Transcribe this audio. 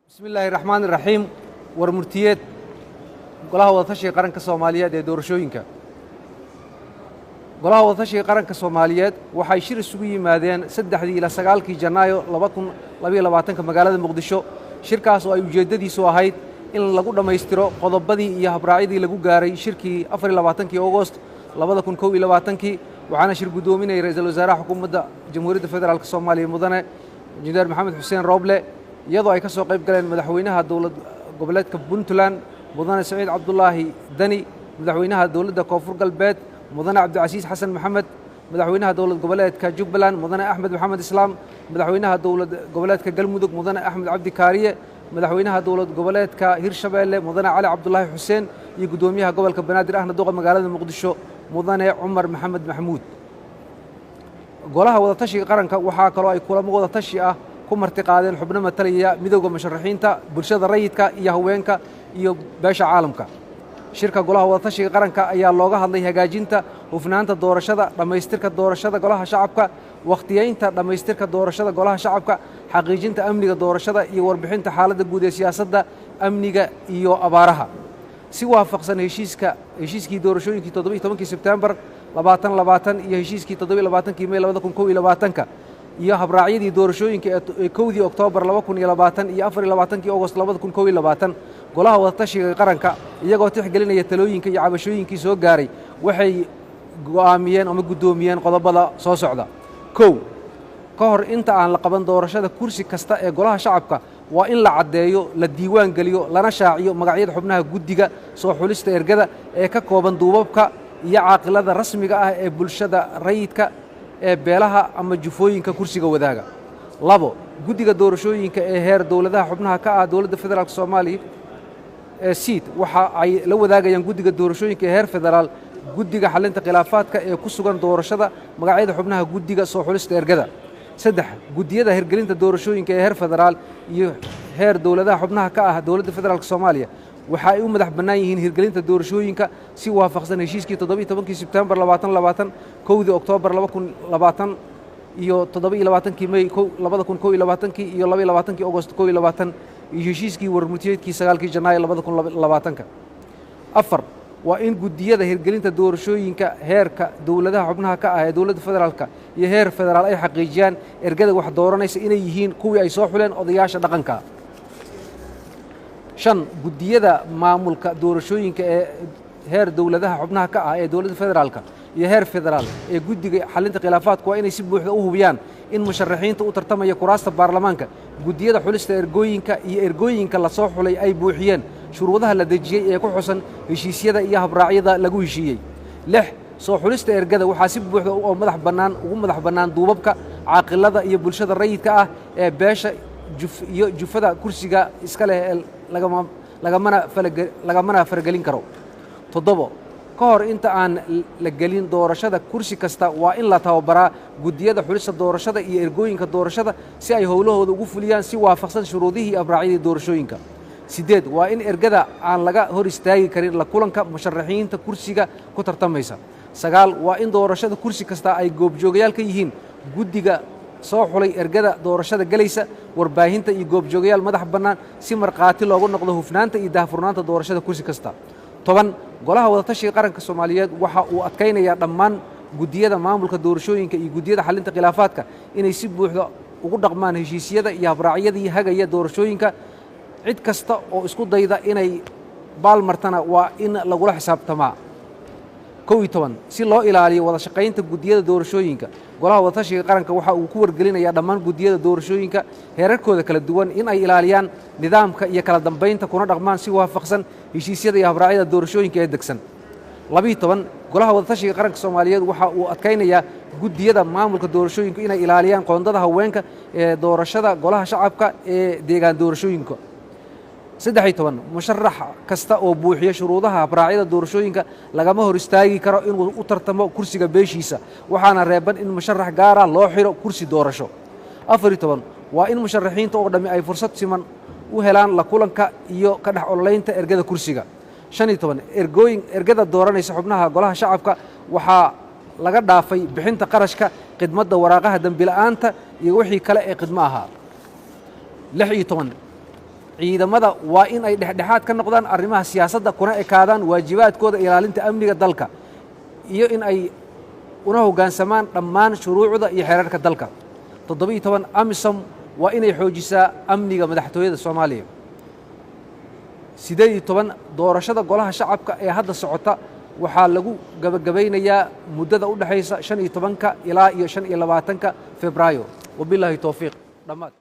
بسم الله الرحمن الرحيم ورمرتيات قلها وضتشي قرن كصوماليات دورشوينكا قلها وضتشي قرن كصوماليات وحيشير السوي مادين سدحدي إلى سقالكي جنايو لباتن مقالة مقدشو شركة سو يجددي سو هايد إن لقوا لما يسترو قضبدي يا براعيدي لقوا جاري شركي أفر لباتنكي أغسطس لباتن كوي لباتنكي وعنا شركة دومين رئيس الوزراء حكومة جمهورية الفدرال الصومالية مدن جنرال محمد حسين روبلة iyadoo ay ka soo qayb galeen madaxweynaha dawlad goboleedka Puntland mudane Saciid Cabdullaahi Dani madaxweynaha dawladda Koonfur Galbeed mudane Cabdicasiis Xasan Maxamed madaxweynaha dawlad goboleedka Jubbaland mudane Axmed Maxamed Islaam madaxweynaha dawlad goboleedka Galmudug mudane Axmed Cabdi Kaariye madaxweynaha dawlad goboleedka Hirshabeelle mudane Cali Cabdullaahi Xuseen iyo gudoomiyaha gobolka Banaadir ahna duqa magaalada Muqdisho mudane Cumar Maxamed Maxamuud golaha wada tashiga qaranka waxa kale oo ay kulamo wada tashi ah ku martiqaadeen xubno matalaya midowga musharaxiinta bulshada rayidka iyo haweenka iyo beesha caalamka shirka golaha wada tashiga qaranka ayaa looga hadlay hagaajinta hufnaanta doorashada dhamaystirka doorashada golaha shacabka waqtiyeynta dhamaystirka doorashada golaha shacabka xaqiijinta amniga doorashada iyo warbixinta xaaladda guud ee siyaasadda amniga iyo abaaraha si waafaqsan heshiiskii doorashooyinkii 17 Sebtembar 2020 iyo heshiiskii 27 May 2021 iyo habraacyadii doorashooyinka ee 1 Oktoobar 2020 iyo 24 August 2021 golaha wada tashiga qaranka iyagoo tixgelinaya talooyinka iyo cabashooyinkii soo gaaray waxay go'aamiyeen ama gudoomiyeen qodobada soo socda ka hor inta aan la qaban doorashada kursi kasta ee golaha shacabka waa in la cadeeyo la diiwaan galiyo lana shaaciyo magacyada xubnaha guddiga soo xulista ergada ee ka kooban duubabka iyo caaqilada rasmiga ah ee bulshada rayidka ee beelaha ama jufooyinka kursiga wadaaga guddiga doorashooyinka ee heer dawladaha xubnaha ka ah dawladda federaalka Soomaaliya ee siid waxa ay la wadaagayaan guddiga doorashooyinka ee heer federaal guddiga xalinta khilaafaadka ee ku sugan doorashada magacyada xubnaha guddiga soo xulista ergada guddiyada hirgelinta doorashooyinka ee heer federaal iyo heer dawladaha xubnaha ka ah dawladda federaalka Soomaaliya waxa ay u madax bannaan yihiin hirgelinta doorashooyinka si waafaqsan heshiiskii 17 Sebtembar 2020 1 Oktoobar 2020 iyo 27 May 2021 iyo 22 August 2020 iyo heshiiskii warmurtiyeedkii 9 Janaayo 2020 waa in guddiyada hirgelinta doorashooyinka heerka dawladaha xubnaha ka ah ee dawladda federaalka iyo heer federaal ay xaqiijiyaan ergada wax dooranaysa inay yihiin kuwii ay soo xuleen odayaasha dhaqanka guddiyada maamulka doorashooyinka ee heer dawladaha xubnaha ka ah ee dawladda federaalka iyo heer federaal ee guddiga xalinta khilaafaadka waa inay si buuxda u hubiyaan in musharaxiinta u tartamaya kuraasta baarlamaanka guddiyada xulista ergooyinka iyo ergooyinka la soo xulay ay buuxiyeen shuruudaha la dejiyay ee ku xusan heshiisyada iyo habraacyada lagu heshiiyey soo xulista ergada waxaa si buuxda ugu madax bannaan duubabka caaqilada iyo bulshada rayidka ah ee beesha iyo jufada kursiga iska leh lagamana faragelin karo ka hor inta aan la gelin doorashada kursi kasta waa in la tababaraa guddiyada xulista doorashada iyo ergooyinka doorashada si ay howlahooda ugu fuliyaan si waafaqsan shuruudihii iyo habraacyadii doorashooyinka waa in ergada aan laga hor istaagi karin la kulanka musharaxiinta kursiga ku tartamaysa waa in doorashada kursi kasta ay goobjoogayaal ka yihiin guddiga soo xulay ergada doorashada galaysa warbaahinta iyo goobjoogayaal madax bannaan si marqaati loogu noqdo hufnaanta iyo daahfurnaanta doorashada kursi kasta golaha wada tashiga qaranka Soomaaliyeed waxa uu adkaynayaa dhammaan guddiyada maamulka doorashooyinka iyo guddiyada xalinta khilaafaadka inay si buuxda ugu dhaqmaan heshiisyada iyo habraacyada hagaya doorashooyinka cid kasta oo isku dayda inay baalmartana waa in lagula xisaabtamaa si loo ilaaliyo wada shaqaynta guddiyada doorashooyinka golaha wada tashiga qaranka waxa uu ku wargelinayaa dhammaan guddiyada doorashooyinka heerarkooda kala duwan in ay ilaaliyaan nidaamka iyo kala dambeynta kuna dhaqmaan si waafaqsan heshiisyada iyo habraacyada doorashooyinka ee degsan golaha wada tashiga qaranka Soomaaliyeed waxa uu adkaynayaa guddiyada maamulka doorashooyinka inay ilaaliyaan qoondada haweenka ee doorashada golaha shacabka ee deegaan doorashooyinka musharax kasta oo buuxiya shuruudaha habraacyada doorashooyinka lagama hor istaagi karo inuu u tartamo kursiga beeshiisa waxaana reeban in musharax gaar ah loo xiro kursi doorasho waa in musharaxiinta oo dhammi ay fursad siman u helaan la kulanka iyo ka dhex ololeynta ergada kursiga ergada dooranaysa xubnaha golaha shacabka waxaa laga dhaafay bixinta qarashka khidmadda waraaqaha dambi la'aanta iyo wixii kale ee khidmo ahaa ciidamada waa in ay dhexdhexaad ka noqdaan arrimaha siyaasadda kuna ekaadaan waajibaadkooda ilaalinta amniga dalka iyo in ay una hoggaansamaan dhammaan shuruucda iyo xeerarka dalka. 17 AMISOM waa inay xoojisaa amniga madaxtooyada Soomaaliya. 18 doorashada golaha shacabka ee hadda socota waxaa lagu gabagabeynayaa muddada u dhaxaysa 15 ilaa iyo 25 Febraayo. Wabillahi tawfiiq. Dhammaad.